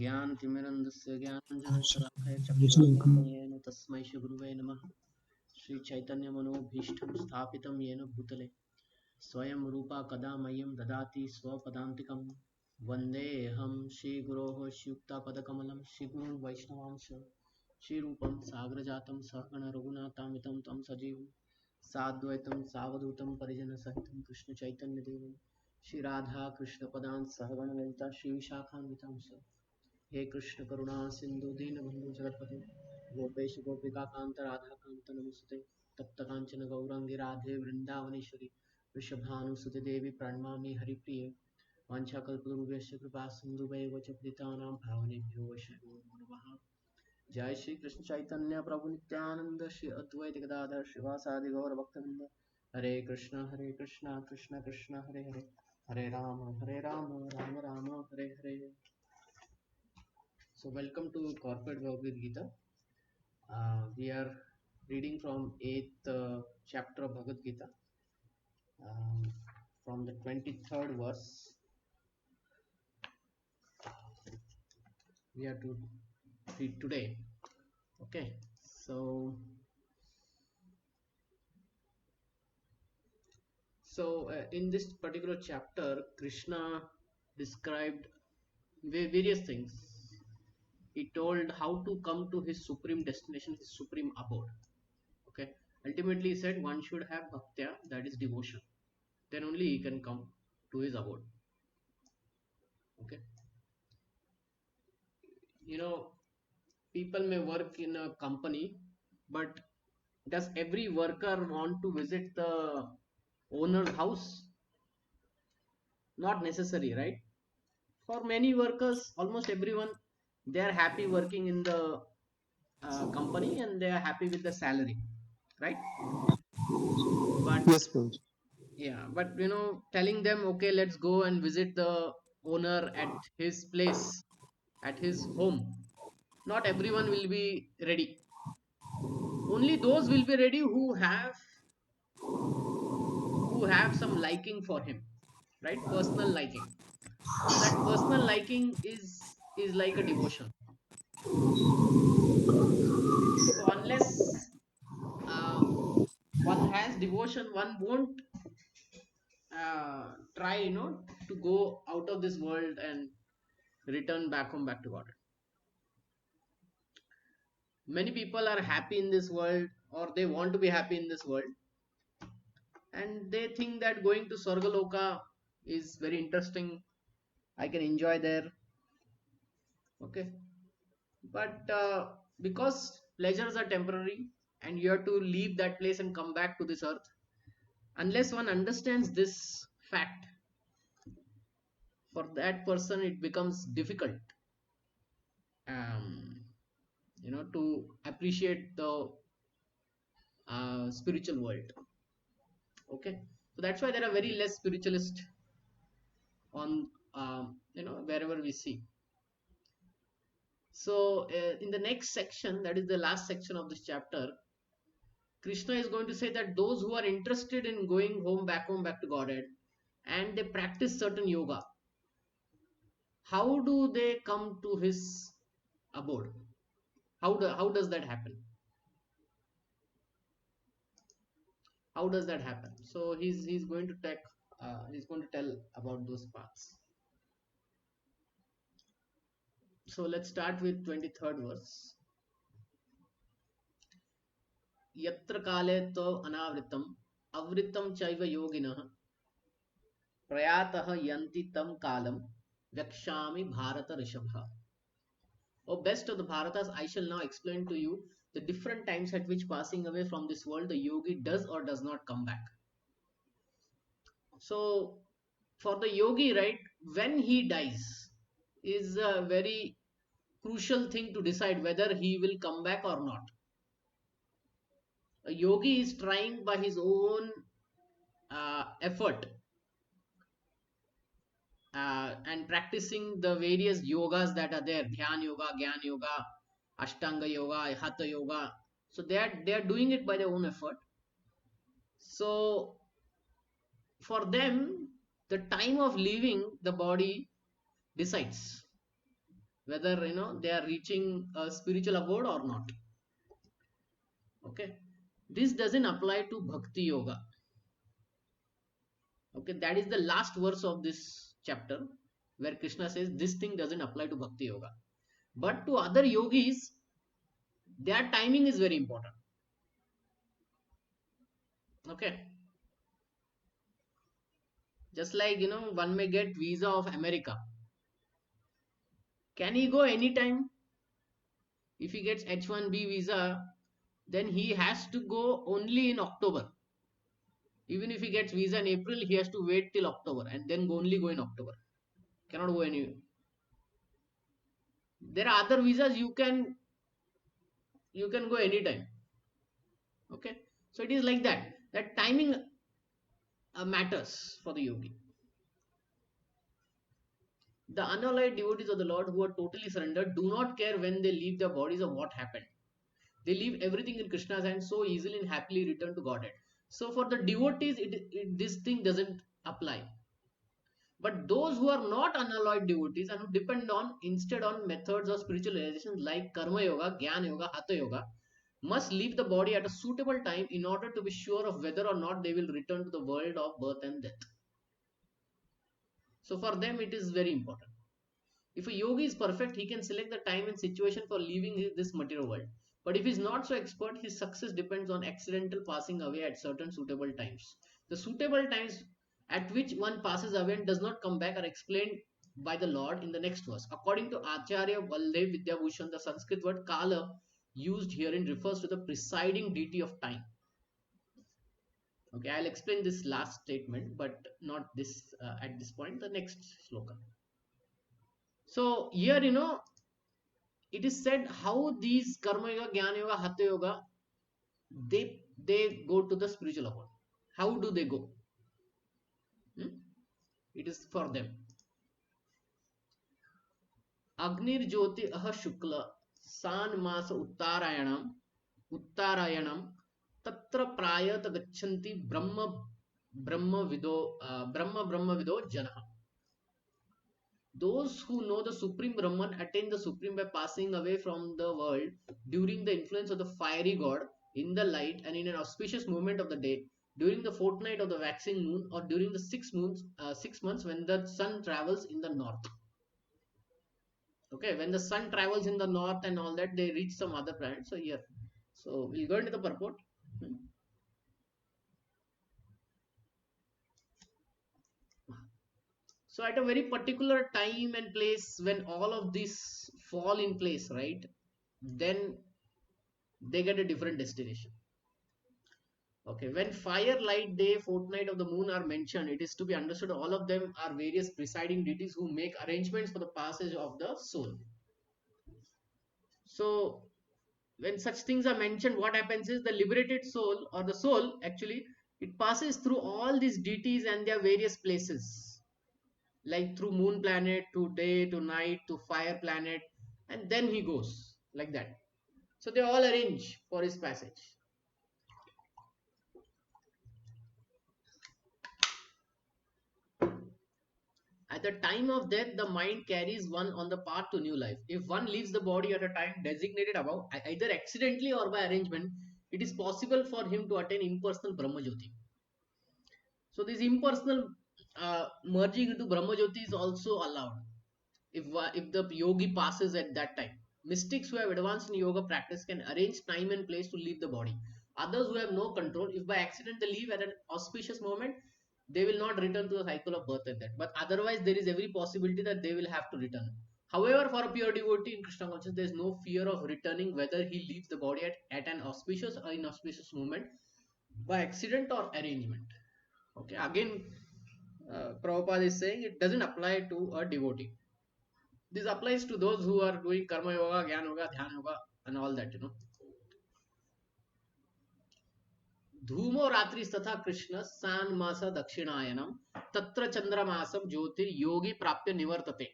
ज्ञानतिमिरन्दस्य ज्ञानाञ्जनशलाकया चक्षुरुन्मीलितं तस्मै श्रीगुरुवे नमः। श्रीचैतन्यमनोभीष्टं स्थापितं येन भूतले स्वयं रूपा कदा मह्यं ददाति स्वपदान्तिकं। वन्देऽहं श्रीगुरोः श्रीयुक्तापदकमलं श्रीगुरुं वैष्णवांश श्रीरूपं साग्रजातं सहगण रघुनाथामितं तं सजीवं साद्वैतं सावधूतं परिजनसहितं कृष्णचैतन्यदेवं श्रीराधा कृष्णपदान् सहगण ललिता श्रीविशाखान्वितांश। हे कृष्ण करुणा सिंधु दीनबंधु जगतपते गोपेश गोपिका कांत राधा कांत नमस्ते तप्त कांचन गौरांगी राधे वृंदावनेश्वरी वृषभानुसुते देवी प्रणमामि हरिप्रिये वाञ्छाकल्पतरुभ्यश्च कृपा सिन्धुभैव च पतितानां पावनेभ्यो वैष्णवेभ्यो नमो नमः। जय श्री कृष्ण चैतन्य प्रभु नित्यानंद श्री अद्वैत गदाधर श्रीवासादि गौर भक्तवृंद। हरे कृष्ण कृष्ण कृष्ण हरे हरे, हरे Ram Ram Ram Hare Hare. So welcome to Corporate Bhagavad Gita. We are reading from 8th chapter of Bhagavad Gita, from the 23rd verse. We are to read today. Okay, so in this particular chapter, Krishna described various things. He told how to come to his supreme destination, his supreme abode. Okay, ultimately he said one should have bhaktya, that is devotion. Then only he can come to his abode. Okay, you know, people may work in a company, but does every worker want to visit the owner's house? Not necessary, right? For many workers, almost everyone, they are happy working in the company and they are happy with the salary, right? But Yes, Prabhuji. yeah, but you know, telling them, okay, let's go and visit the owner at his place, at his home, not everyone will be ready. Only those will be ready who have some liking for him, right? Personal liking. So that personal liking is like a devotion. So unless uh, one has devotion, one won't try, to go out of this world and return back home, back to God. Many people are happy in this world, or they want to be happy in this world, and they think that going to Swargaloka is very interesting. I can enjoy there. Okay, but because pleasures are temporary and you have to leave that place and come back to this earth, unless one understands this fact, for that person it becomes difficult, um, to appreciate the spiritual world. Okay, so that's why there are very less spiritualists on, wherever we see. So in the next section, that is the last section of this chapter, Krishna is going to say that those who are interested in going home, back to Godhead, and they practice certain yoga, how do they come to his abode? How does that happen? How does that happen? So he's going to tell about those paths. So let's start with 23rd verse. Yatra kale to anavritam avritam chaiva yoginah prayatah yanti tam kalam vyakshami bharata rishabha. O best of the Bharatas, I shall now explain to you the different times at which passing away from this world the yogi does or does not come back. So, for the yogi, right, when he dies is a very crucial thing to decide whether he will come back or not. A yogi is trying by his own effort and practicing the various yogas that are there: Dhyan yoga, Gyan yoga, Ashtanga yoga, Hatha yoga. So they are doing it by their own effort. So for them, the time of leaving the body decides. whether they are reaching a spiritual abode or not. Okay, this doesn't apply to bhakti yoga. Okay, that is the last verse of this chapter, where Krishna says this thing doesn't apply to bhakti yoga. But to other yogis, their timing is very important. Okay, just like one may get visa of America. Can he go anytime? If he gets H1B visa, then he has to go only in October. Even if he gets visa in April, he has to wait till October and then only go in October. Cannot go anywhere. There are other visas you can go anytime. Okay, so it is like that. That timing matters for the yogi. The unalloyed devotees of the Lord who are totally surrendered do not care when they leave their bodies or what happened. They leave everything in Krishna's hands so easily and happily return to Godhead. So for the devotees, this thing doesn't apply. But those who are not unalloyed devotees and who depend on instead on methods of spiritual realization like karma yoga, jnana yoga, hatha yoga, must leave the body at a suitable time in order to be sure of whether or not they will return to the world of birth and death. So for them it is very important. If a yogi is perfect, he can select the time and situation for leaving this material world. But if he is not so expert, his success depends on accidental passing away at certain suitable times. The suitable times at which one passes away and does not come back are explained by the Lord in the next verse. According to Acharya Valdev Vidyabhushan, the Sanskrit word Kala used herein refers to the presiding deity of time. Okay, I'll explain this last statement, but not this at this point, the next sloka. So here, it is said how these karma yoga, jnana yoga, hatha yoga, they go to the spiritual abode. How do they go? It is for them. Agnir Jyoti Aha Shukla San Masa Uttarayanam Tatra Prayat Gachanti Brahma Vido Janaha. Those who know the Supreme Brahman attain the Supreme by passing away from the world during the influence of the fiery god in the light and in an auspicious moment of the day, during the fortnight of the waxing moon, or during the 6 months when the sun travels in the north. Okay, when the sun travels in the north and all that, they reach some other planet. So here, so we'll go into the purport. So at a very particular time and place, when all of these fall in place, right, then they get a different destination. Okay, when fire, light, day, fortnight of the moon are mentioned, it is to be understood all of them are various presiding deities who make arrangements for the passage of the soul. So when such things are mentioned, what happens is the liberated soul, or the soul actually, it passes through all these deities and their various places, like through moon planet to day to night to fire planet, and then he goes like that. So they all arrange for his passage. At the time of death, the mind carries one on the path to new life. If one leaves the body at a time designated above, either accidentally or by arrangement, it is possible for him to attain impersonal Brahmajyoti. So this impersonal merging into Brahmajyoti is also allowed if the yogi passes at that time. Mystics who have advanced in yoga practice can arrange time and place to leave the body. Others who have no control, if by accident they leave at an auspicious moment, they will not return to the cycle of birth and death. But otherwise, there is every possibility that they will have to return. However, for a pure devotee in Krishna consciousness, there is no fear of returning whether he leaves the body at an auspicious or inauspicious moment by accident or arrangement. Okay, again, Prabhupada is saying it doesn't apply to a devotee. This applies to those who are doing karma yoga, jnana yoga, dhyana yoga, and all that, Dhumo ratri तथा कृष्ण सान मास दक्षिणायनम तत्र चंद्रमासम ज्योतिर yogi prapya nivartate.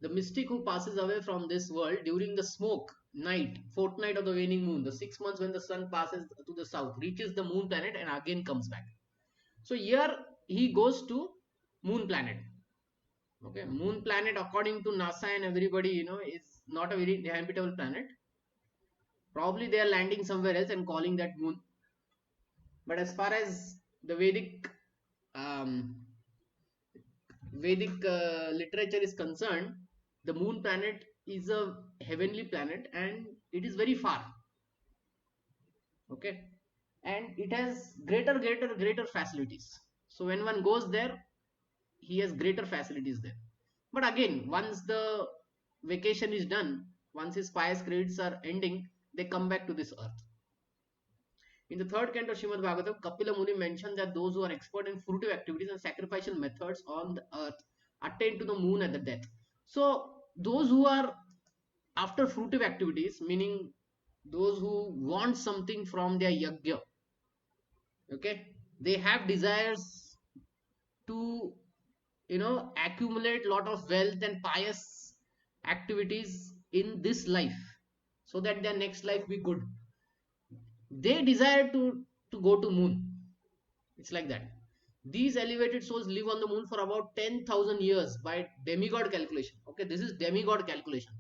The mystic who passes away from this world during the smoke night, fortnight of the waning moon, the 6 months when the sun passes to the south, reaches the moon planet and again comes back. So here he goes to moon planet. Okay, moon planet according to NASA and everybody, is not a very habitable planet. Probably they are landing somewhere else and calling that moon. But as far as the um, Vedic literature is concerned, the moon planet is a heavenly planet and it is very far. Okay, and it has greater facilities. So when one goes there, he has greater facilities there. But again, once the vacation is done, once his pious credits are ending, they come back to this earth. In the third canto of Srimad Bhagavatam, Kapila Muni mentioned that those who are expert in fruitive activities and sacrificial methods on the earth attain to the moon at the death. So those who are after fruitive activities, meaning those who want something from their yajna, okay, they have desires to accumulate lot of wealth and pious activities in this life so that their next life be good. They desire to go to moon. It's like that. These elevated souls live on the moon for about 10,000 years by demigod calculation. Okay, this is demigod calculation.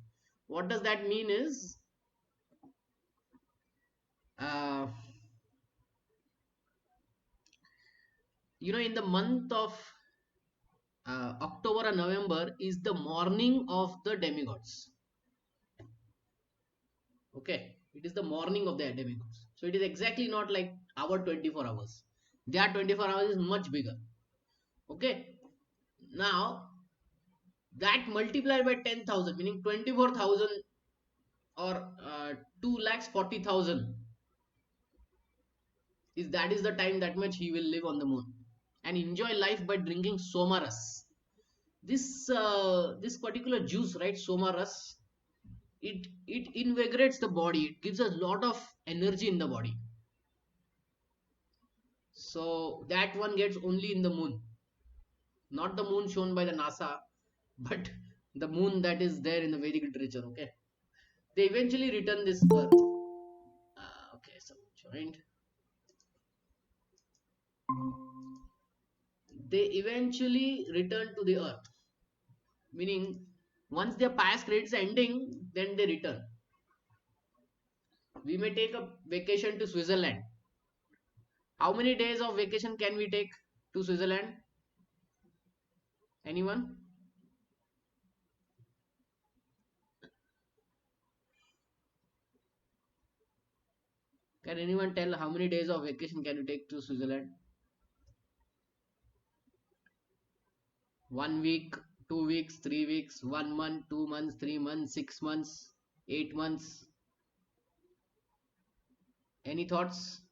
What does that mean is uh, in the month of October and November is the morning of the demigods. Okay, it is the morning of the demigods. So it is exactly not like our 24 hours. Their 24 hours is much bigger. Okay, now that multiplied by 10,000, meaning 24,000 or 2,40,000 is the time that much he will live on the moon and enjoy life by drinking somaras. This particular juice, right, somaras, it invigorates the body. It gives a lot of energy in the body. So that one gets only in the moon, not the moon shown by the NASA, but the moon that is there in the Vedic literature. Okay, they eventually return this earth. Okay, so joined. They eventually return to the earth, meaning once their past credits are ending, then they return. We may take a vacation to Switzerland. How many days of vacation can we take to Switzerland? Anyone? Can anyone tell how many days of vacation can you take to Switzerland? 1 week, 2 weeks, 3 weeks, 1 month, 2 months, 3 months, 6 months, 8 months. Any thoughts?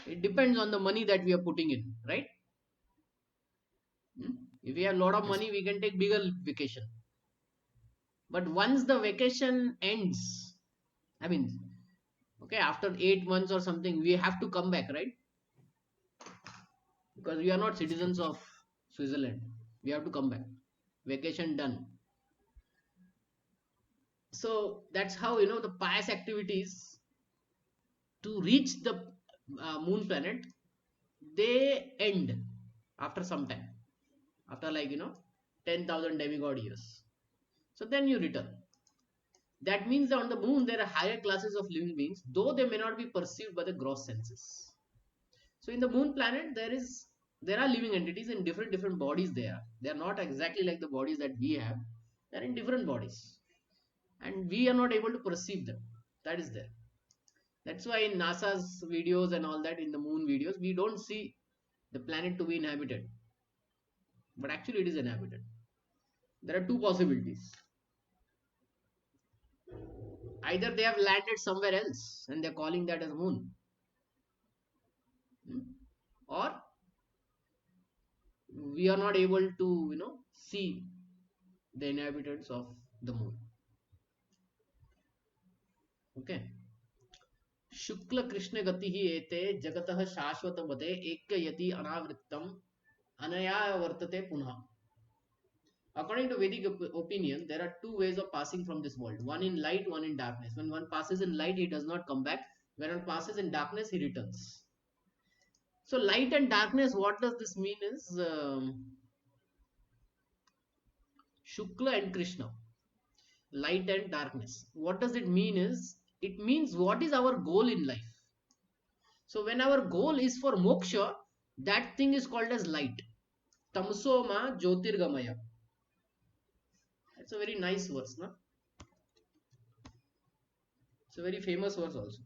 It depends on the money that we are putting in, right? If we have a lot of money, we can take bigger vacation. But once the vacation ends, I mean, okay, after 8 months or something, we have to come back, right? Because we are not citizens of Switzerland. We have to come back. Vacation done. So that's how the pious activities to reach the moon planet, they end after some time, after 10,000 demigod years. So then you return. That means that on the moon there are higher classes of living beings, though they may not be perceived by the gross senses. So in the moon planet there are living entities in different bodies. They are not exactly like the bodies that we have. They are in different bodies and we are not able to perceive them. That is there. That's why in NASA's videos and all that, in the moon videos, we don't see the planet to be inhabited, but actually it is inhabited. There are two possibilities. Either they have landed somewhere else and they're calling that as moon, or we are not able to see the inhabitants of the moon. Okay. शुक्ल कृष्ण गति ही एते जगतः शाश्वत मते एक यति अनावृत्तम अनया वर्तते पुनः. According to Vedic opinion, there are two ways of passing from this world. One in light, one in darkness. When one passes in light, he does not come back. When one passes in darkness, he returns. So light and darkness, what does this mean is, Shukla and Krishna, light and darkness. What does it mean is, it means what is our goal in life. So when our goal is for moksha, that thing is called as light. Tamsoma Jyotirgamaya. It's a very nice verse, no? It's a very famous verse also.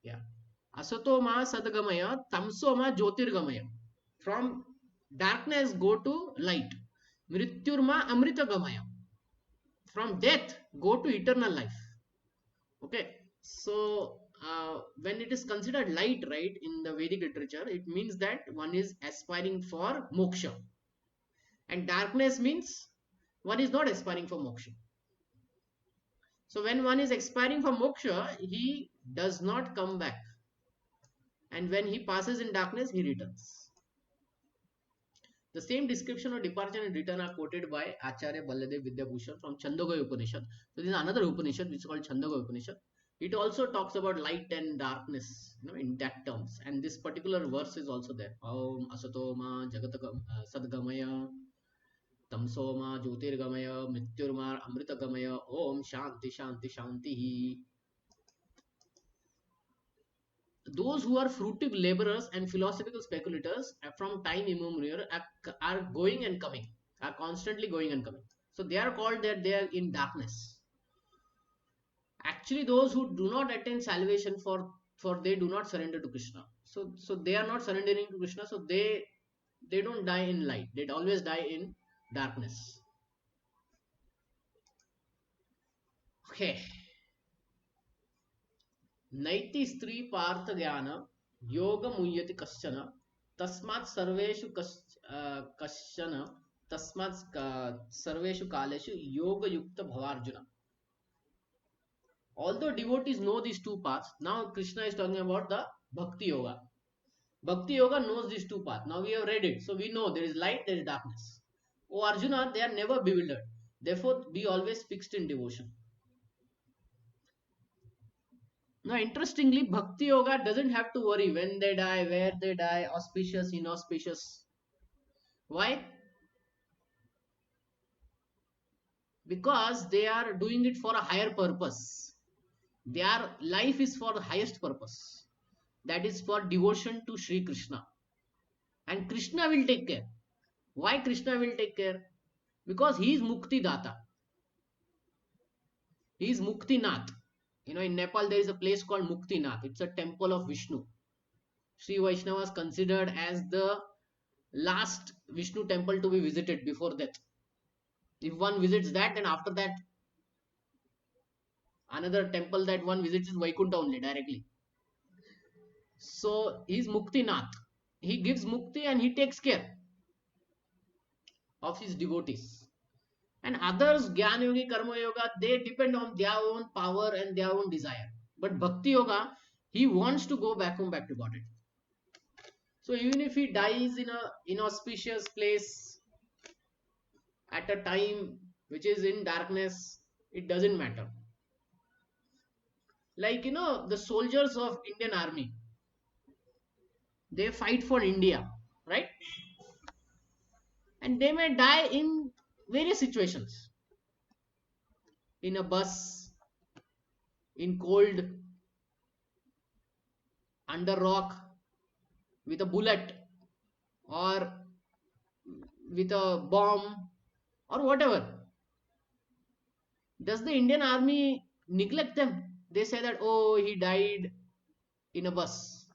Yeah. Asatoma Sadgamaya, Tamsoma Jyotirgamaya. From darkness go to light. Mrityurma Amritagamaya. From death go to eternal life. Okay. So when it is considered light, right, in the Vedic literature, it means that one is aspiring for moksha. And darkness means one is not aspiring for moksha. So when one is aspiring for moksha, he does not come back. And when he passes in darkness, he returns. The same description of departure and return are quoted by Acharya Balladev Vidyabhushan from Chandogya Upanishad. So this is another Upanishad which is called Chandogya Upanishad. It also talks about light and darkness, in that terms. And this particular verse is also there. Om Asatoma Sadgamaya Tamsoma Jyotirgamaya Mrityurma Amritagamaya Om Shanti Shanti Shanti. Those who are fruitive laborers and philosophical speculators from time immemorial are going and coming, are constantly going and coming. So they are called that they are in darkness. Actually, those who do not attain salvation, for they do not surrender to Krishna. So they are not surrendering to Krishna. So they don't die in light. They always die in darkness. Okay. नैति स्त्री पार्थ ज्ञान योग मुह्यति कश्चन तस्मात् सर्वेषु कश्चन तस्मात् सर्वेषु कालेषु योग युक्त भवार्जुन. Although devotees know these two paths, now Krishna is talking about the bhakti yoga. Bhakti yoga knows these two paths. Now we have read it, so we know there is light, there is darkness. Oh Arjuna, they are never bewildered, therefore be always fixed in devotion. Now, interestingly, Bhakti Yoga doesn't have to worry when they die, where they die, auspicious, inauspicious. Why? Because they are doing it for a higher purpose. Their life is for the highest purpose. That is for devotion to Sri Krishna. And Krishna will take care. Why Krishna will take care? Because he is Mukti Data. He is Mukti Nath. In Nepal there is a place called Mukti Nath. It's a temple of Vishnu. Sri Vaishnava is considered as the last Vishnu temple to be visited before death. If one visits that, then after that, another temple that one visits is Vaikuntha only directly. So he is Muktinath. He gives mukti and he takes care of his devotees. And others, Jnana Yogi, Karma Yoga, they depend on their own power and their own desire. But Bhakti Yoga, he wants to go back home, back to Godhead. So even if he dies in a inauspicious place at a time which is in darkness, it doesn't matter. Like, the soldiers of Indian army, they fight for India, right? And they may die in various situations. In a bus, in cold, under rock, with a bullet, or with a bomb, or whatever. Does the Indian army neglect them? They say that, oh, he died in a bus,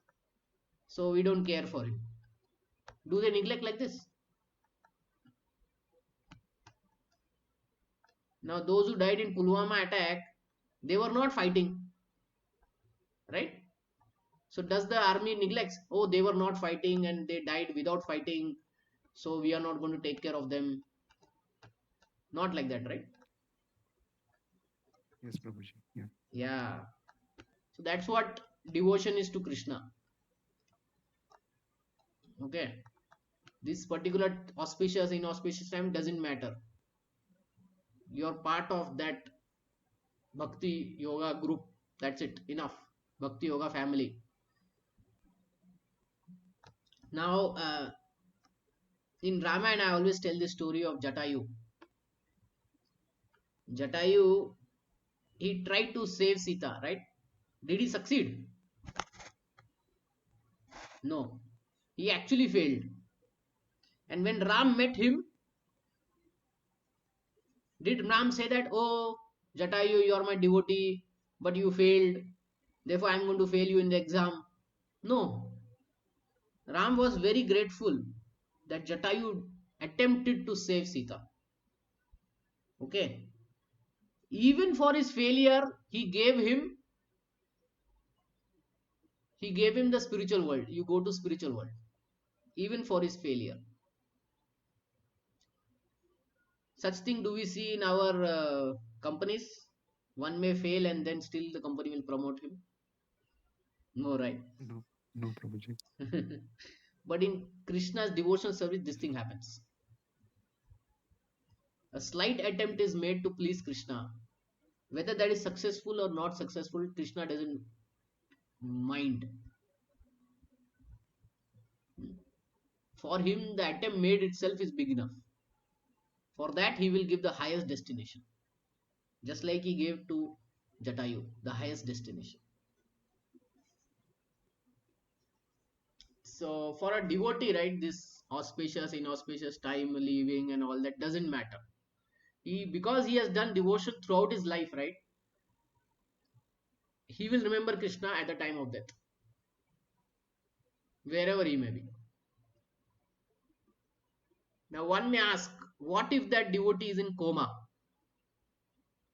so we don't care for him. Do they neglect like this? Now, those who died in Pulwama attack, they were not fighting, right? So does the army neglect? Oh, they were not fighting and they died without fighting, so we are not going to take care of them. Not like that, right? Yes, Prabhuji. Yeah. Yeah. So that's what devotion is to Krishna. Okay, this particular auspicious, inauspicious time doesn't matter. You're part of that Bhakti Yoga group. That's it. Enough. Bhakti Yoga family. Now, in Ramayana, I always tell the story of Jatayu. Jatayu, he tried to save Sita, right? Did he succeed? No. He actually failed. And when Ram met him, did Ram say that, oh, Jatayu, you are my devotee, but you failed, therefore I am going to fail you in the exam? No. Ram was very grateful that Jatayu attempted to save Sita. Okay. Even for his failure, he gave him the spiritual world. You go to spiritual world. Even for his failure. Such thing do we see in our companies? One may fail and then still the company will promote him. No, right? No, no, Prabhuji. But in Krishna's devotional service, this thing happens. A slight attempt is made to please Krishna. Whether that is successful or not successful, Krishna doesn't mind. For him, the attempt made itself is big enough. For that, he will give the highest destination. Just like he gave to Jatayu, the highest destination. So, for a devotee, right, this auspicious, inauspicious time, leaving, and all that doesn't matter. Because he has done devotion throughout his life, right, he will remember Krishna at the time of death, wherever he may be. Now, one may ask, what if that devotee is in coma?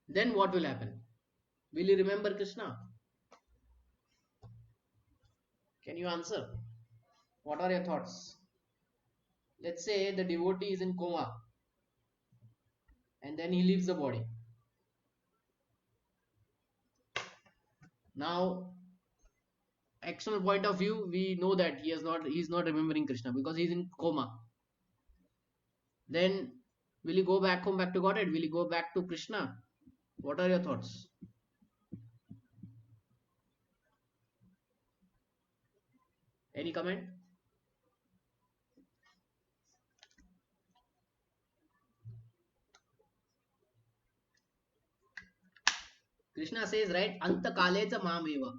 Then what will happen? Will he remember Krishna? Can you answer? What are your thoughts? Let's say the devotee is in coma and then he leaves the body. Now, external point of view, we know that he's not remembering Krishna because he's in coma. Then will he go back home, back to Godhead? Will he go back to Krishna? What are your thoughts? Any comment? Krishna says, right, Anta kalecha mameva.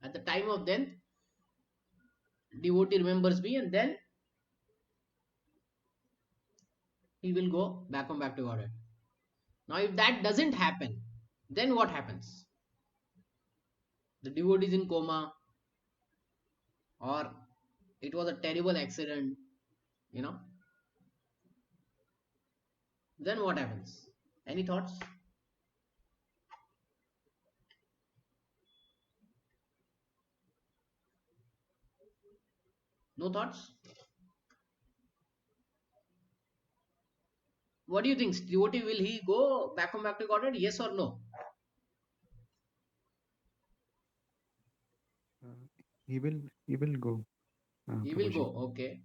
At the time of death, devotee remembers me and then he will go back home, back to Godhead. Now, if that doesn't happen, then what happens? The devotee is in coma, or it was a terrible accident, you know. Then what happens? Any thoughts? No thoughts? What do you think? Devotee, will he go back home, back to Godhead? Yes or no? Uh, he will go, He will go. Prabhuji, Okay.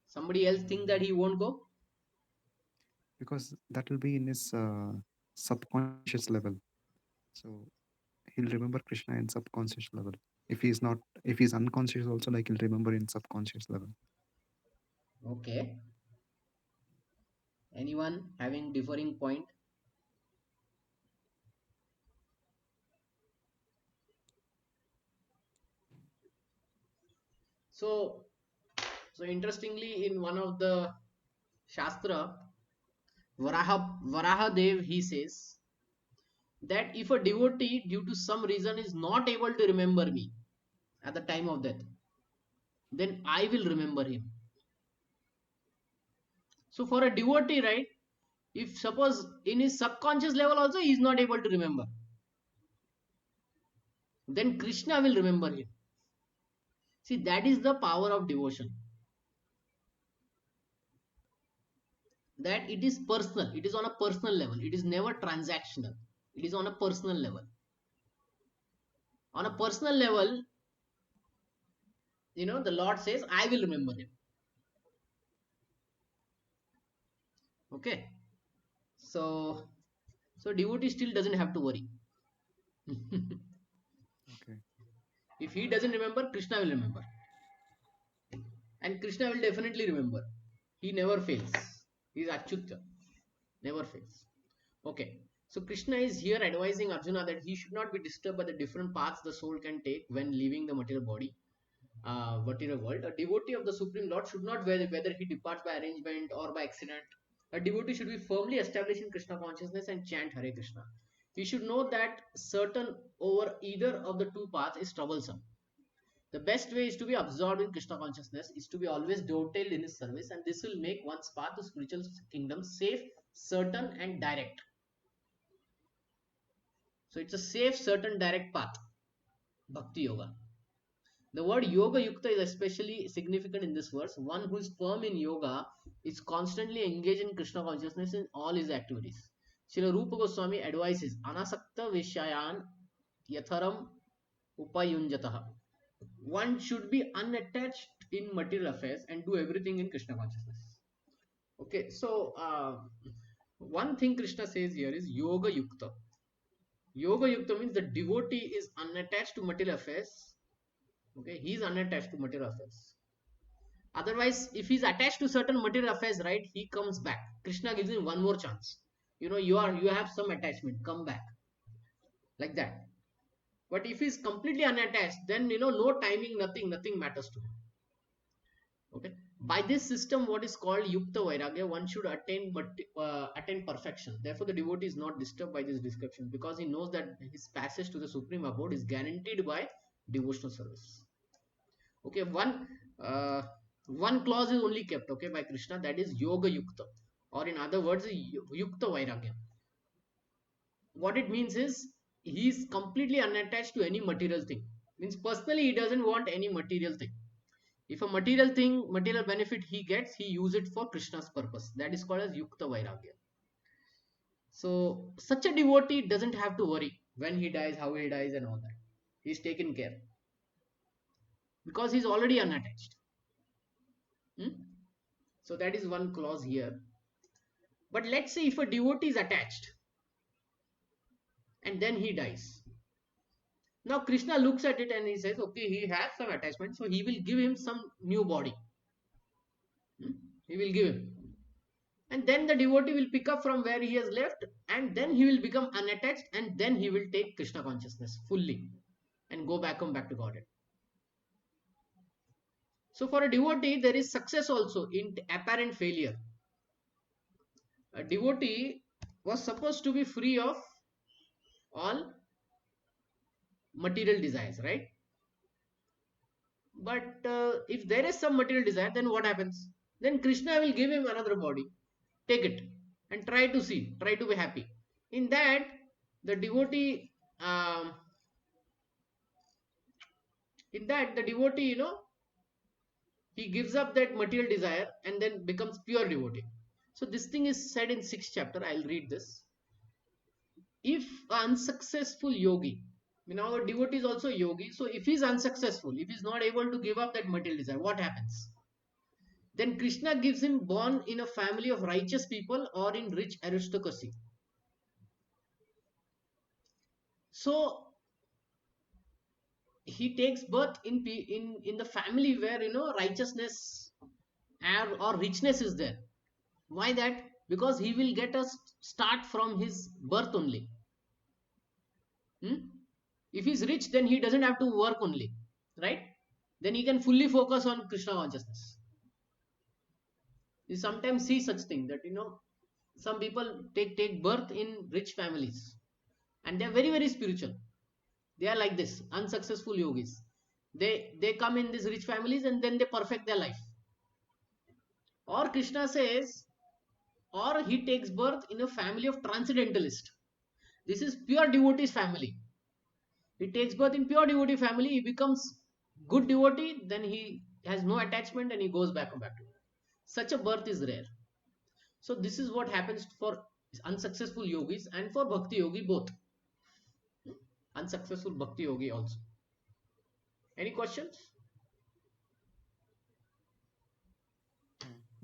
Somebody else think that he won't go? because that will be in his subconscious level. So he'll remember Krishna in subconscious level. If he's unconscious also, like he'll remember in subconscious level. Okay. Anyone having differing point? So, interestingly, in one of the Shastra, Varaha Dev, he says that if a devotee due to some reason is not able to remember me at the time of death, then I will remember him. So for a devotee, right, if suppose in his subconscious level also he is not able to remember, then Krishna will remember him. See, that is the power of devotion. That it is personal, it is on a personal level, it is never transactional, it is on a personal level. On a personal level, the Lord says, I will remember him. Okay. So, devotee still doesn't have to worry. Okay. If he doesn't remember, Krishna will remember. And Krishna will definitely remember. He never fails. He is Achyuta. Never fails. Okay. So Krishna is here advising Arjuna that he should not be disturbed by the different paths the soul can take when leaving the material body, material world. A devotee of the Supreme Lord should not, whether he departs by arrangement or by accident, a devotee should be firmly established in Krishna consciousness and chant Hare Krishna. He should know that certain over either of the two paths is troublesome. The best way is to be absorbed in Krishna consciousness, is to be always dovetailed in his service, and this will make one's path to spiritual kingdom safe, certain, and direct. So it's a safe, certain, direct path. Bhakti Yoga. The word Yoga Yukta is especially significant in this verse. One who is firm in yoga is constantly engaged in Krishna consciousness in all his activities. Srila Rupa Goswami advises Anasakta Vishayan Yatharam Upayunjataha. One should be unattached in material affairs and do everything in Krishna consciousness. Okay, so one thing Krishna says here is Yoga Yukta. Yoga Yukta means the devotee is unattached to material affairs. Okay, he is unattached to material affairs. Otherwise, if he's attached to certain material affairs, right, he comes back. Krishna gives him one more chance. You have some attachment, come back. Like that. But if he's completely unattached, then no timing, nothing matters to him. Okay. By this system, what is called Yukta Vairagya, one should attain perfection. Therefore, the devotee is not disturbed by this description because he knows that his passage to the supreme abode is guaranteed by devotional service. Okay, one clause is only kept, okay, by Krishna, that is Yoga Yukta, or in other words, Yukta Vairagya. What it means is he is completely unattached to any material thing. Means personally he doesn't want any material thing. If a material benefit he gets, he use it for Krishna's purpose. That is called as Yukta Vairagya. So such a devotee doesn't have to worry when he dies, how he dies, and all that. He's taken care because he's already unattached. Hmm? So that is one clause here. But let's say if a devotee is attached and then he dies. Now Krishna looks at it and he says, okay, he has some attachment, so he will give him some new body. He will give him. And then the devotee will pick up from where he has left, and then he will become unattached, and then he will take Krishna consciousness fully and come back to Godhead. So for a devotee, there is success also in apparent failure. A devotee was supposed to be free of all material desires, right? But if there is some material desire, then what happens? Then Krishna will give him another body. Take it and try to be happy. In that, the devotee, he gives up that material desire and then becomes pure devotee. So this thing is said in 6th chapter. I'll read this. If unsuccessful yogi, a devotee is also yogi, so if he's unsuccessful, if he's not able to give up that material desire, what happens? Then Krishna gives him born in a family of righteous people or in rich aristocracy. So he takes birth in the family where righteousness or richness is there. Why that? Because he will get a start from his birth only. If he's rich, then he doesn't have to work only, right? Then he can fully focus on Krishna consciousness. You sometimes see such thing that some people take birth in rich families and they're very, very spiritual. They are like this, unsuccessful yogis. They come in these rich families and then they perfect their life. Or Krishna says, or he takes birth in a family of transcendentalist. This is pure devotee's family. He takes birth in pure devotee family, he becomes good devotee, then he has no attachment and he goes back to it. Such a birth is rare. So this is what happens for unsuccessful yogis and for bhakti yogi both. Unsuccessful bhakti yogi also. Any questions?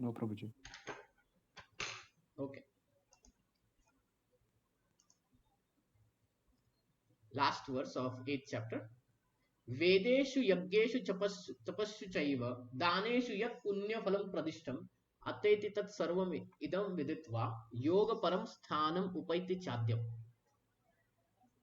No, Prabhuji. Okay. Last verse of 8th chapter. Vedeshu yajneshu tapassu chaiva daneshu yat punya phalam pradishtam ateti tat sarvam idam viditva yoga param sthanam upaiti chadyam.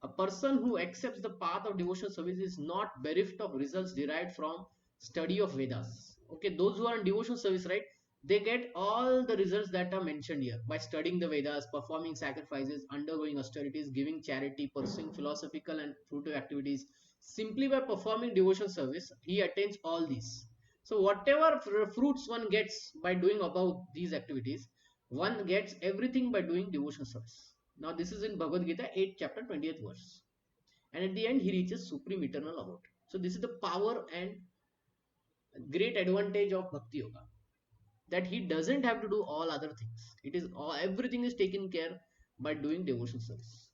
A person who accepts the path of devotional service is not bereft of results derived from study of Vedas. Okay, those who are in devotional service, right, they get all the results that are mentioned here by studying the Vedas, performing sacrifices, undergoing austerities, giving charity, pursuing philosophical and fruitive activities. Simply by performing devotional service, he attains all these. So whatever fruits one gets by doing above these activities, one gets everything by doing devotional service. Now this is in Bhagavad Gita 8 chapter 20th verse. And at the end he reaches supreme eternal abode. So this is the power and great advantage of Bhakti Yoga. That he doesn't have to do all other things. It is all, everything is taken care by doing devotional service.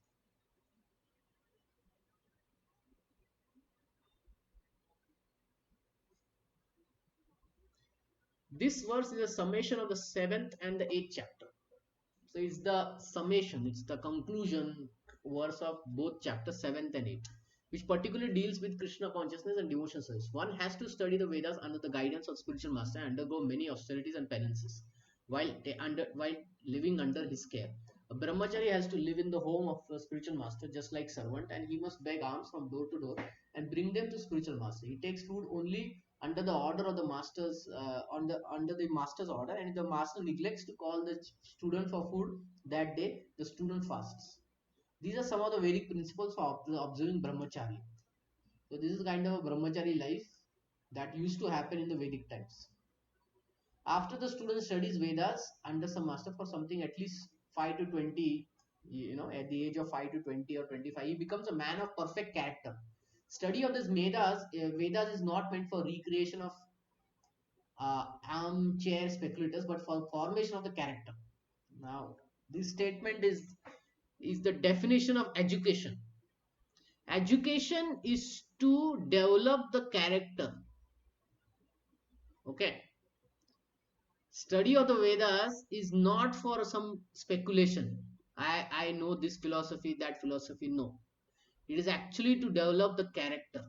This verse is a summation of the 7th and the 8th chapter. So it's the summation, it's the conclusion verse of both chapter 7th and 8th, which particularly deals with Krishna consciousness and devotion service. One has to study the Vedas under the guidance of spiritual master and undergo many austerities and penances while living under his care. A brahmachari has to live in the home of a spiritual master just like servant, and he must beg alms from door to door and bring them to spiritual master. He takes food only under the order of the masters, under the master's order, and if the master neglects to call the student for food that day, the student fasts. These are some of the Vedic principles for observing brahmachari. So this is kind of a brahmachari life that used to happen in the Vedic times. After the student studies Vedas under some master for something at least 5 to 20, at the age of 5 to 20 or 25, he becomes a man of perfect character. Study of this Vedas is not meant for recreation of armchair speculators, but for formation of the character. Now, this statement is the definition of education. Education is to develop the character. Okay. Study of the Vedas is not for some speculation. I know this philosophy, that philosophy. No. It is actually to develop the character,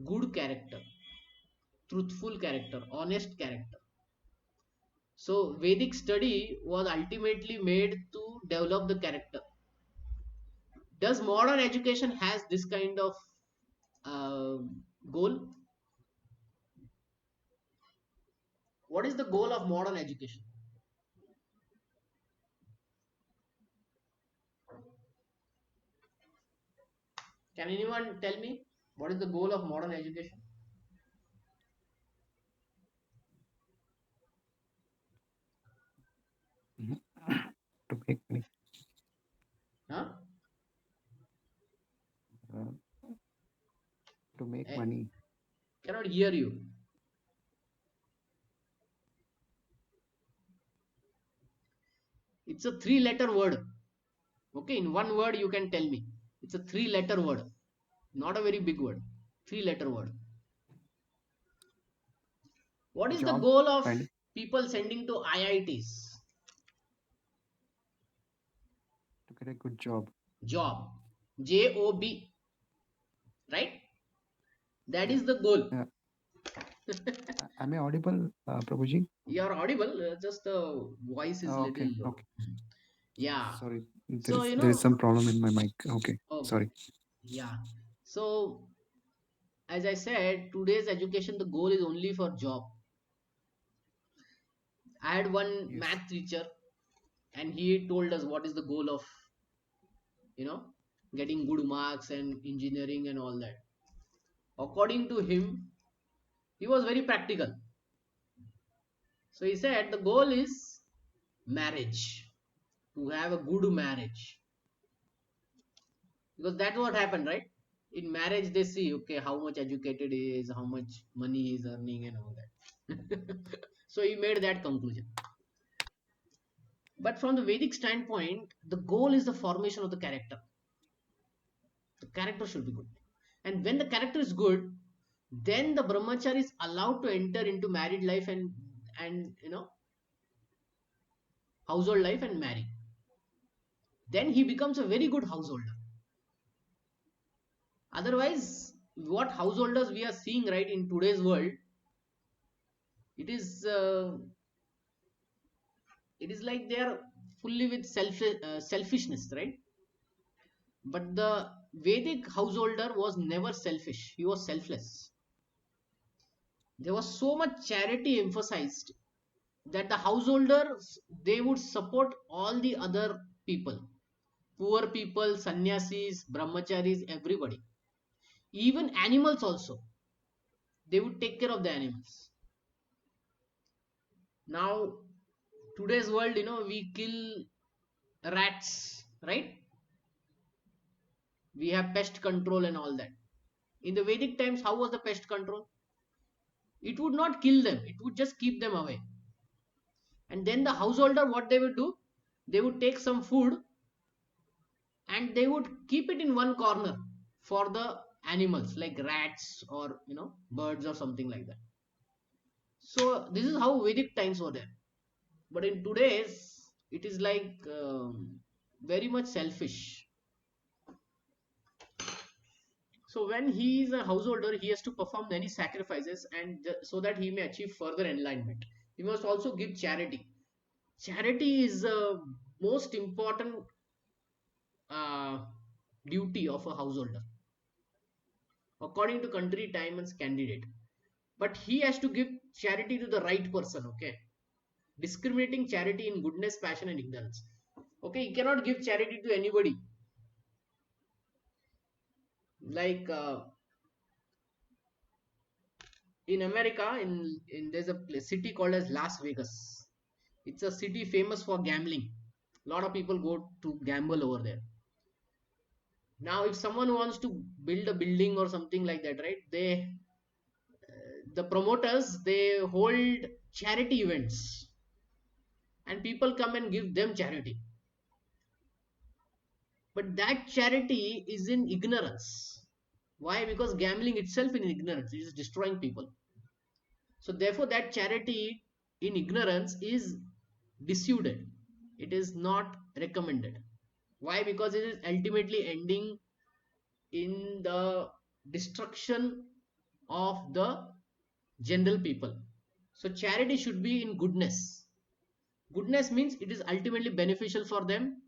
good character, truthful character, honest character. So Vedic study was ultimately made to develop the character. Does modern education has this kind of uh, goal? What is the goal of modern education? Can anyone tell me what is the goal of modern education? Mhm. To make money. Huh? Uh, to make I money. cannot hear you. It's a three-letter word. Okay, in one word you can tell me. It's a three-letter word, not a very big word. Three-letter word. What is the Job. goal of Finding. people sending to IITs? To get a good job. Job. Job. Right? That Yeah. is the goal. Am I audible, Prabhuji? You are audible, just the voice is Oh, little okay. low. Okay. Yeah. Sorry. So, There is some problem in my mic. Okay. okay. Sorry. Yeah. So, as I said, today's education, the goal is only for job. I had one Yes. math teacher and he told us what is the goal of, you know, getting good marks and engineering and all that. According to him, he was very practical. So he said the goal is marriage, to have a good marriage. Because that's what happened, right? In marriage, they see, okay, how much educated he is, how much money he is earning, and all that. So he made that conclusion. But from the Vedic standpoint, the goal is the formation of the character. The character should be good. And when the character is good, then the brahmachari is allowed to enter into married life, and and household life and marry. Then he becomes a very good householder. Otherwise, what householders we are seeing right in today's world, it is like they are fully with selfishness, right? But the Vedic householder was never selfish. He was selfless. There was so much charity emphasized that the householders, they would support all the other people, poor people, sannyasis, brahmacharis, everybody, even animals also. They would take care of the animals. Now, today's world, we kill rats, right? We have pest control and all that. In the Vedic times, how was the pest control? It would not kill them, it would just keep them away. And then the householder, what they would do, they would take some food and they would keep it in one corner for the animals like rats or birds or something like that. So this is how Vedic times were there. But in today's, it is like very much selfish. So when he is a householder, he has to perform many sacrifices, and so that he may achieve further enlightenment. He must also give charity. Charity is the most important uh, duty of a householder, according to country, time, and candidate. But he has to give charity to the right person. Okay, discriminating charity in goodness, passion, and ignorance. Okay, he cannot give charity to anybody. Like in America, in there's a city called as Las Vegas. It's a city famous for gambling. A lot of people go to gamble over there. Now, if someone wants to build a building or something like that, right? The promoters, they hold charity events, and people come and give them charity. But that charity is in ignorance. Why? Because gambling itself in ignorance, it is destroying people. So therefore, that charity in ignorance is dissuaded. It is not recommended. Why? Because it is ultimately ending in the destruction of the general people. So charity should be in goodness. Goodness means it is ultimately beneficial for them.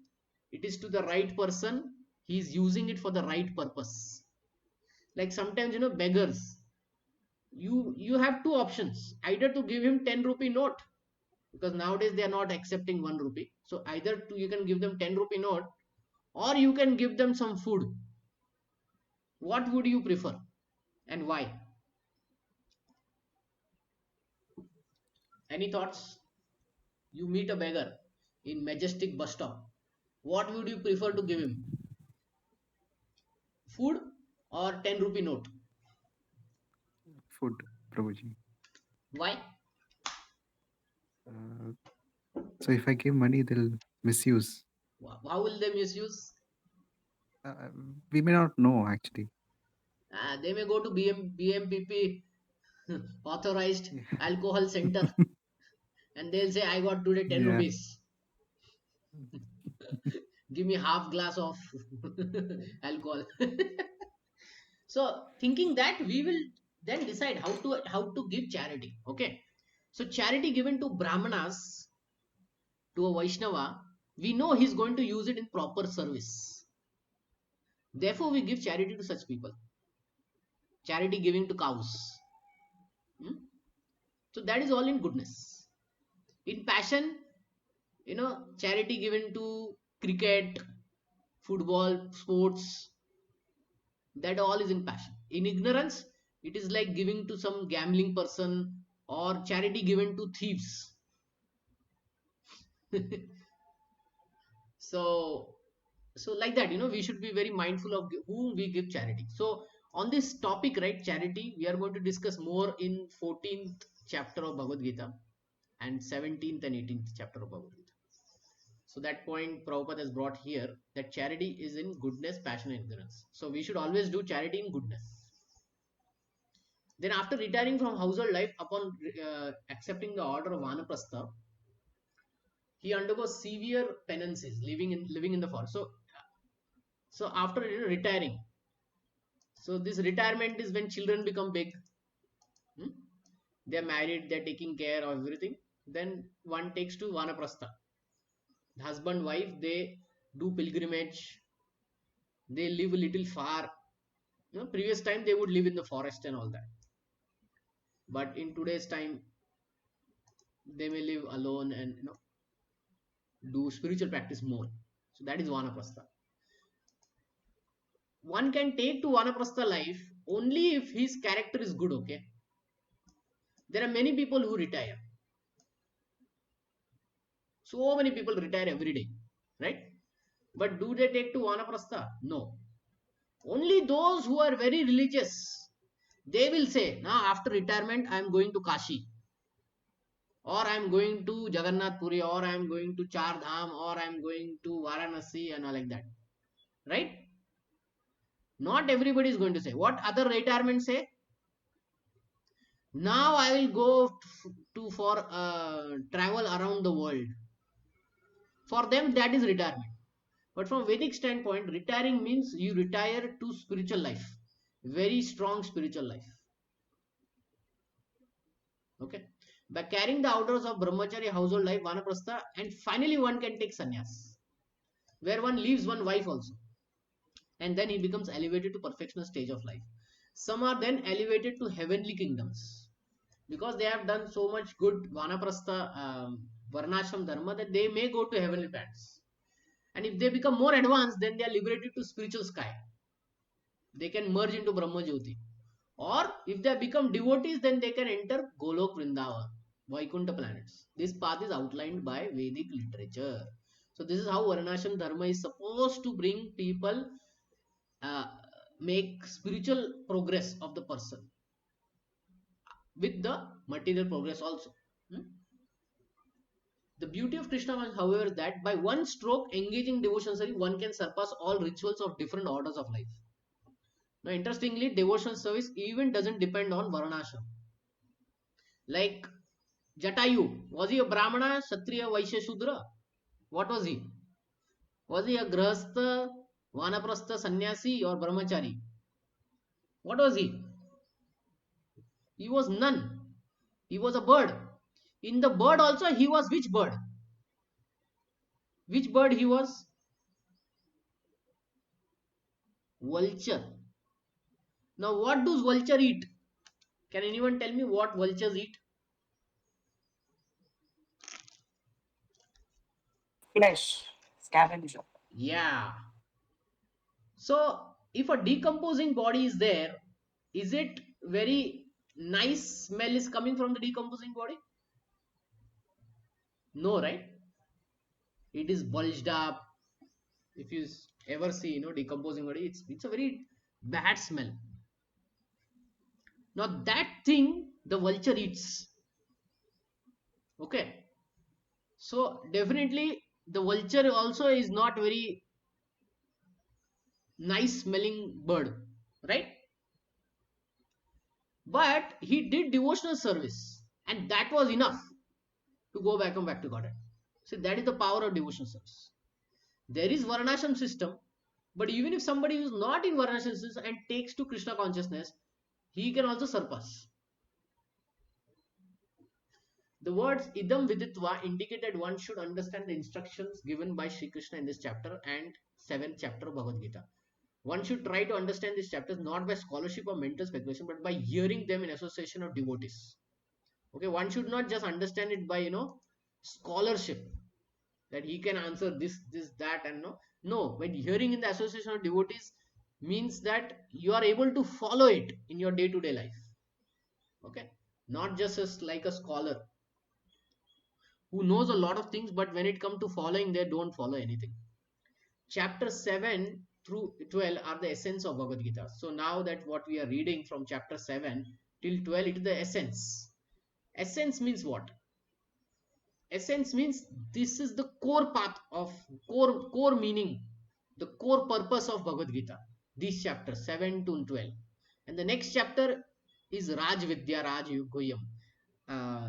It is to the right person. He is using it for the right purpose. Like sometimes, beggars. You have two options. Either to give him 10 rupee note, because nowadays they are not accepting 1 rupee. So either you can give them 10 rupee note, or you can give them some food. What would you prefer and why? Any thoughts? You meet a beggar in Majestic bus stop. What would you prefer to give him? Food or 10 rupee note? Food, Prabhuji. Why? Uh, so if I give money, they'll misuse. How will they misuse? Uh, we may not know actually. They may go to BMPP authorized Yeah. alcohol center, and they'll say, I got today 10 Yeah. rupees. Give me half glass of alcohol. So thinking that, we will then decide how to give charity. Okay. So charity given to Brahmanas, to a Vaishnava, we know he's going to use it in proper service. Therefore, we give charity to such people. Charity giving to cows. Hmm? So that is all in goodness. In passion, charity given to cricket, football, sports, that all is in passion. In ignorance, it is like giving to some gambling person, or charity given to thieves. so so like that, we should be very mindful of whom we give charity. So on this topic, right, charity, we are going to discuss more in 14th chapter of Bhagavad Gita and 17th and 18th chapter of Bhagavad Gita. So that point Prabhupada has brought here, that charity is in goodness, passion, and ignorance. So we should always do charity in goodness. Then after retiring from household life, upon accepting the order of Vanaprastha, he undergoes severe penances, living in the forest. So after retiring, so this retirement is when children become big. Hmm? They are married, they are taking care of everything. Then one takes to Vanaprastha. The husband, wife, they do pilgrimage. They live a little far. Previous time they would live in the forest and all that. But in today's time, they may live alone and do spiritual practice more. So that is Vanaprastha. One can take to Vanaprastha life only if his character is good. Okay, there are many people who retire. So many people retire every day, right? But do they take to Vanaprastha? No. Only those who are very religious, they will say, now after retirement, I am going to Kashi, or I am going to Jagannath Puri, or I am going to Char Dham, or I am going to Varanasi, and all like that. Right? Not everybody is going to say. What other retirement say? Now I will go to for travel around the world. For them, that is retirement. But from Vedic standpoint, retiring means you retire to spiritual life, very strong spiritual life. Okay, by carrying the outdoors of brahmacharya household life, vanaprastha, and finally one can take sannyas, where one leaves one wife also, and then he becomes elevated to perfectional stage of life. Some are then elevated to heavenly kingdoms because they have done so much good vanaprastha varnashram dharma that they may go to heavenly planets. And if they become more advanced, then they are liberated to spiritual sky. They can merge into Brahma Jyoti. Or if they become devotees, then they can enter Golok Vrindavan, Vaikuntha planets. This path is outlined by Vedic literature. So this is how Varnashram Dharma is supposed to bring people, uh, make spiritual progress of the person with the material progress also. Hmm? The beauty of Krishna consciousness, however, is that by one stroke engaging devotion service, one can surpass all rituals of different orders of life. Now, interestingly, devotional service even doesn't depend on Varnashram. Like Jatayu, was he a Brahmana, Kshatriya, Vaishya, Shudra? What was he? Was he a Grahastha, Vanaprastha, Sannyasi, or Brahmachari? What was he? He was none. He was a bird. In the bird also, he was which bird? Which bird he was? Vulture. Now, what does vulture eat? Can anyone tell me what vultures eat? Flesh, scavenger. Yeah. So, if a decomposing body is there, is it very nice smell is coming from the decomposing body? No, right? It is bulged up. If you ever see, decomposing body, it's a very bad smell. Now that thing the vulture eats. Okay, so definitely the vulture also is not very nice smelling bird, right? But he did devotional service, and that was enough to go back to Godhead. So that is the power of devotional service. There is Varnashram system, but even if somebody is not in Varnashram system and takes to Krishna consciousness, he can also surpass. The words idam viditva indicated one should understand the instructions given by Sri Krishna in this chapter and 7th chapter of Bhagavad Gita. One should try to understand these chapters not by scholarship or mental speculation, but by hearing them in association of devotees. Okay, one should not just understand it by scholarship, that he can answer this, that, and no. When hearing in the association of devotees means that you are able to follow it in your day-to-day life. Okay, not just as like a scholar who knows a lot of things, but when it comes to following, they don't follow anything. Chapter 7 through 12 are the essence of Bhagavad Gita. So now that what we are reading from chapter 7 till 12, it is the essence. Essence means what? Essence means this is the core path of core meaning, the core purpose of Bhagavad Gita. These chapters 7 to 12. And the next chapter is Raj Vidya Raj Yugoyam.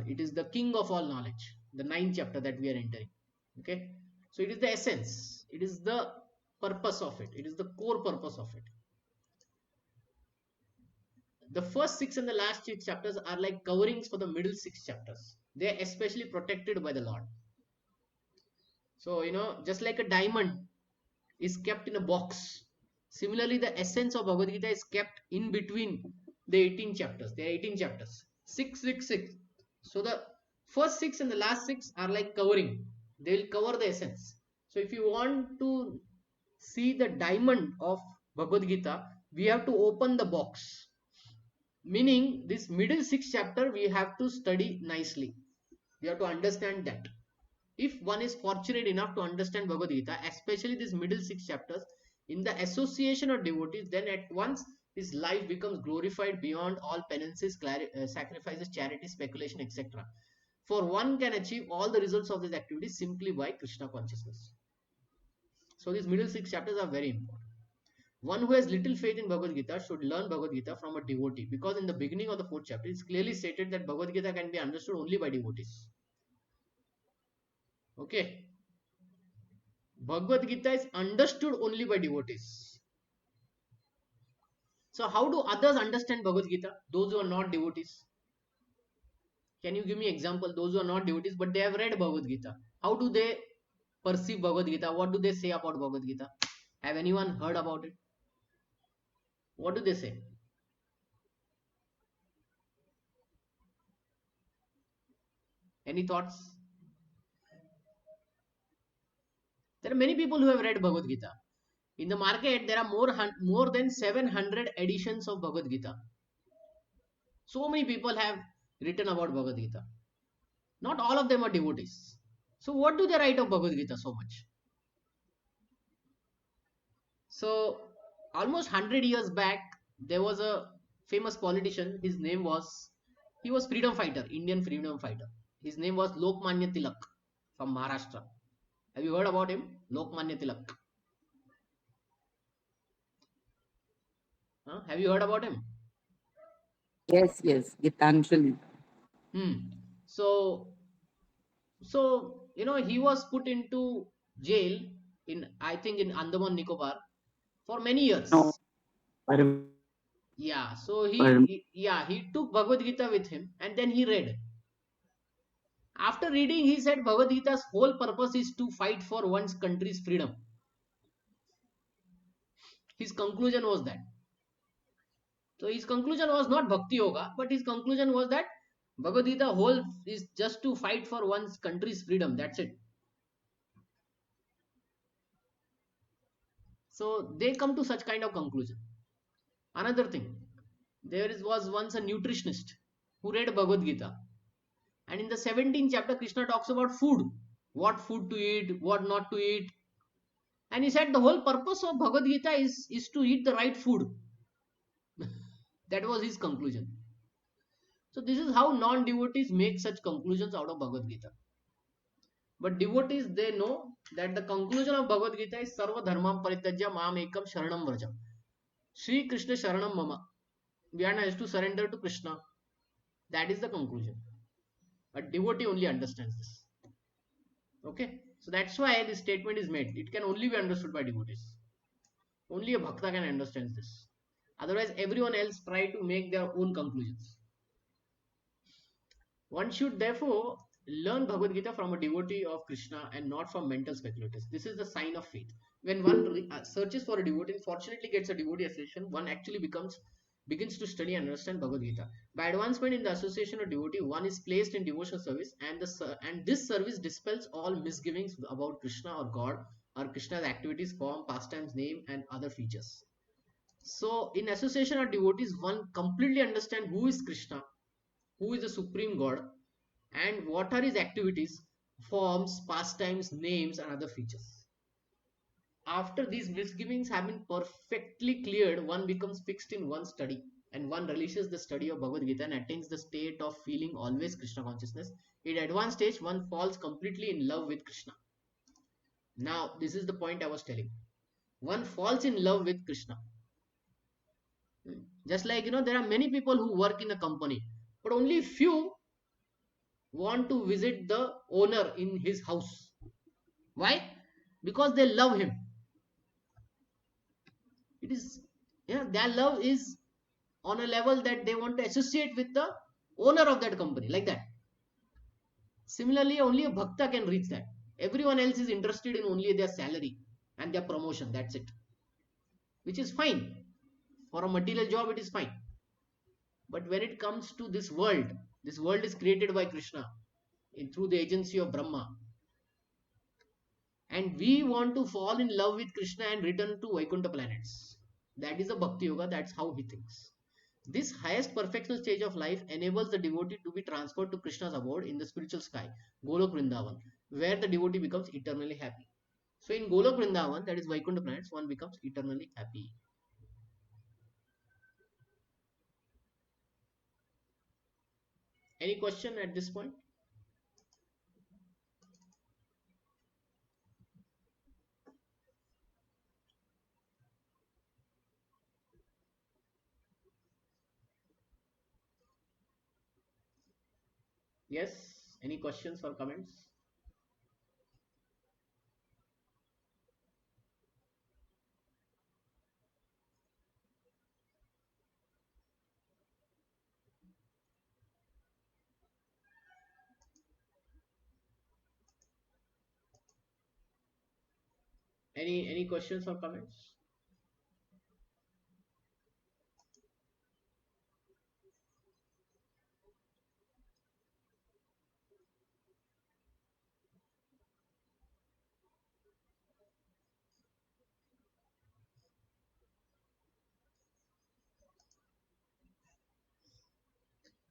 It is the king of all knowledge, the ninth chapter that we are entering. Okay, so it is the essence, it is the purpose of it, it is the core purpose of it. The first six and the last six chapters are like coverings for the middle six chapters. They are especially protected by the Lord. So, just like a diamond is kept in a box, similarly, the essence of Bhagavad Gita is kept in between the 18 chapters. There are 18 chapters. 666. So, the first six and the last six are like covering. They will cover the essence. So, if you want to see the diamond of Bhagavad Gita, we have to open the box. Meaning, this middle six chapter we have to study nicely. We have to understand that. If one is fortunate enough to understand Bhagavad Gita, especially these middle six chapters, in the association of devotees, then at once his life becomes glorified beyond all penances, sacrifices, charity, speculation, etc. For one can achieve all the results of these activities simply by Krishna consciousness. So these middle six chapters are very important. One who has little faith in Bhagavad Gita should learn Bhagavad Gita from a devotee, because in the beginning of the fourth chapter, it's clearly stated that Bhagavad Gita can be understood only by devotees. Okay. Bhagavad Gita is understood only by devotees. So how do others understand Bhagavad Gita? Those who are not devotees. Can you give me example? Those who are not devotees but they have read Bhagavad Gita. How do they perceive Bhagavad Gita? What do they say about Bhagavad Gita? Have anyone heard about it? What do they say? Any thoughts? There are many people who have read Bhagavad Gita. In the market, there are more than 700 editions of Bhagavad Gita. So many people have written about Bhagavad Gita. Not all of them are devotees. So what do they write of Bhagavad Gita so much? So almost 100 years back, there was a famous politician. He was freedom fighter, Indian freedom fighter. His name was Lokmanya Tilak from Maharashtra. Have you heard about him? Lokmanya Tilak. Have you heard about him? Yes, yes, Gitanjali. So he was put into jail in, I think, in Andaman Nicobar for many years. No, Yeah, so he took Bhagavad Gita with him and then he read. After reading, he said Bhagavad Gita's whole purpose is to fight for one's country's freedom. His conclusion was that. So his conclusion was not Bhakti Yoga, but his conclusion was that Bhagavad Gita whole is just to fight for one's country's freedom. That's it. So they come to such kind of conclusion. Another thing, was once a nutritionist who read Bhagavad Gita. And in the 17th chapter, Krishna talks about food. What food to eat, what not to eat. And he said the whole purpose of Bhagavad Gita is to eat the right food. That was his conclusion. So this is how non-devotees make such conclusions out of Bhagavad Gita. But devotees, they know that the conclusion of Bhagavad Gita is Sarva Dharmam Parityajya Mam Ekam Sharanam Vrajam. Sri Krishna Sharanam Mama. Vyana has to surrender to Krishna. That is the conclusion. A devotee only understands this. Okay? So that's why this statement is made. It can only be understood by devotees. Only a bhakta can understand this. Otherwise, everyone else try to make their own conclusions. One should therefore learn Bhagavad Gita from a devotee of Krishna and not from mental speculators. This is the sign of faith. When one searches for a devotee and fortunately gets a devotee association, one actually begins to study and understand Bhagavad Gita. By advancement in the association of devotee, one is placed in devotional service, and this service dispels all misgivings about Krishna or God or Krishna's activities, form, pastimes, name, and other features. So, in association of devotees, one completely understands who is Krishna, who is the supreme God, and what are his activities, forms, pastimes, names, and other features. After these misgivings have been perfectly cleared, one becomes fixed in one study and one relishes the study of Bhagavad Gita and attains the state of feeling always Krishna consciousness. In advanced stage, one falls completely in love with Krishna. Now, this is the point I was telling. One falls in love with Krishna. Just like, there are many people who work in a company, but only few want to visit the owner in his house. Why? Because they love him. It is, their love is on a level that they want to associate with the owner of that company, like that. Similarly, only a bhakta can reach that. Everyone else is interested in only their salary and their promotion. That's it. Which is fine. For a material job, it is fine. But when it comes to this world is created by Krishna through the agency of Brahma. And we want to fall in love with Krishna and return to Vaikuntha planets. That is a Bhakti Yoga. That's how he thinks. This highest perfectional stage of life enables the devotee to be transferred to Krishna's abode in the spiritual sky, Golok Vrindavan, where the devotee becomes eternally happy. So in Golok Vrindavan, that is Vaikuntha planets, one becomes eternally happy. Any question at this point? Yes? Any questions or comments? Any questions or comments?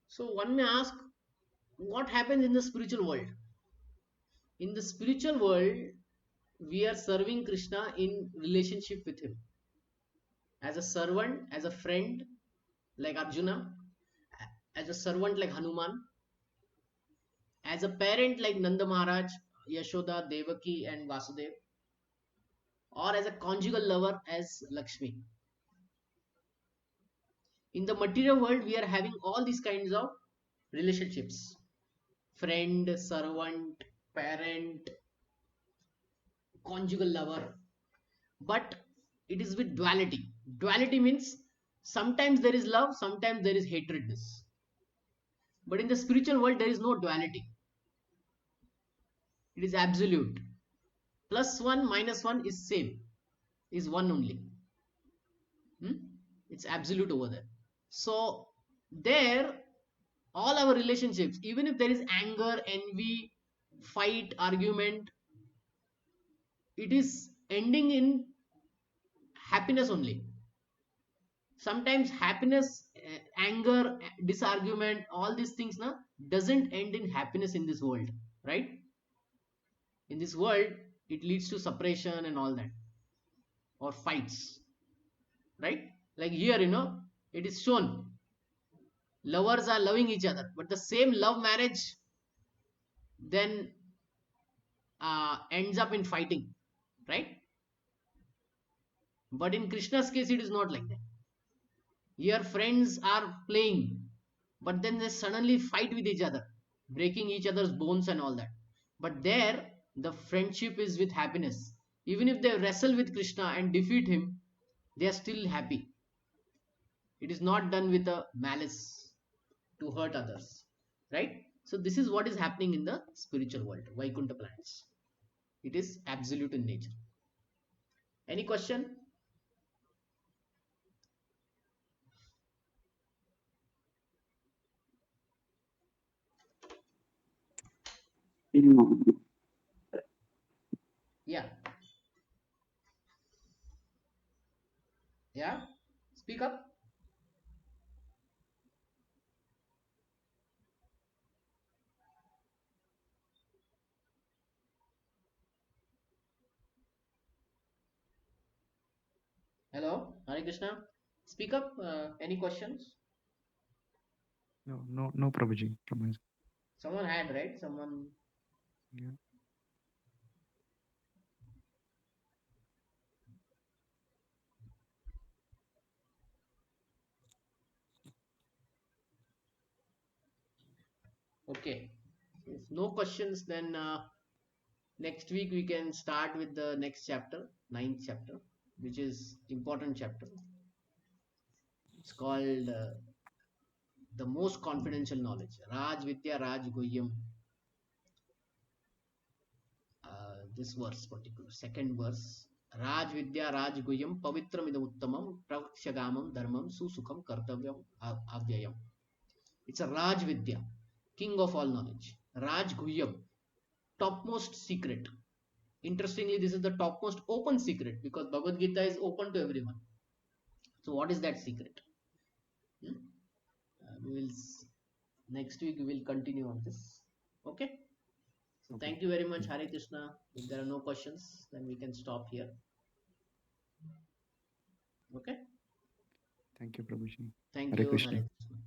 So one may ask, what happens in the spiritual world? In the spiritual world, we are serving Krishna in relationship with him. As a servant, as a friend, like Arjuna, as a servant like Hanuman, as a parent like Nanda Maharaj, Yashoda, Devaki, and Vasudev, or as a conjugal lover as Lakshmi. In the material world, we are having all these kinds of relationships: friend, servant, parent, conjugal lover. But it is with duality. Duality means sometimes there is love, sometimes there is hatredness. But in the spiritual world, there is no duality. It is absolute. Plus one minus one is same, is one only. It's absolute over there. So there, all our relationships, even if there is anger, envy, fight, argument, it is ending in happiness only. Sometimes happiness, anger, disargument, all these things doesn't end in happiness in this world, right? In this world, it leads to separation and all that, or fights, right? Like here, it is shown lovers are loving each other, but the same love marriage then ends up in fighting, right? But in Krishna's case, it is not like that. Here, friends are playing, but then they suddenly fight with each other, breaking each other's bones and all that. But there, the friendship is with happiness. Even if they wrestle with Krishna and defeat him, they are still happy. It is not done with a malice to hurt others, right? So this is what is happening in the spiritual world, Vaikuntha planets. It is absolute in nature. Any question? Yeah. Yeah. Speak up. Hello, Hare Krishna. Speak up. Any questions? No, Prabhuji. From my side. Someone had, right? Someone. Yeah. Okay. If no questions, then next week we can start with the next chapter, ninth chapter, which is important chapter. It's called the most confidential knowledge. Raj Vidya Raj Guhyam. This verse particular, second verse. Raj Vidya Raj Guhyam Pavitram Idam Uttamam Prakshagamam Dharmam Susukham Kartavyam Avyayam. It's a Raj Vidya, king of all knowledge. Raj Guhyam, topmost secret. Interestingly, this is the topmost open secret because Bhagavad Gita is open to everyone. So, what is that secret? Hmm? We will next week we will continue on this. Okay. So, Okay. thank you very much, Hare Krishna. If there are no questions, then we can stop here. Okay. Thank you, Prabhuji. Thank Hare you, Krishna. Hare Krishna.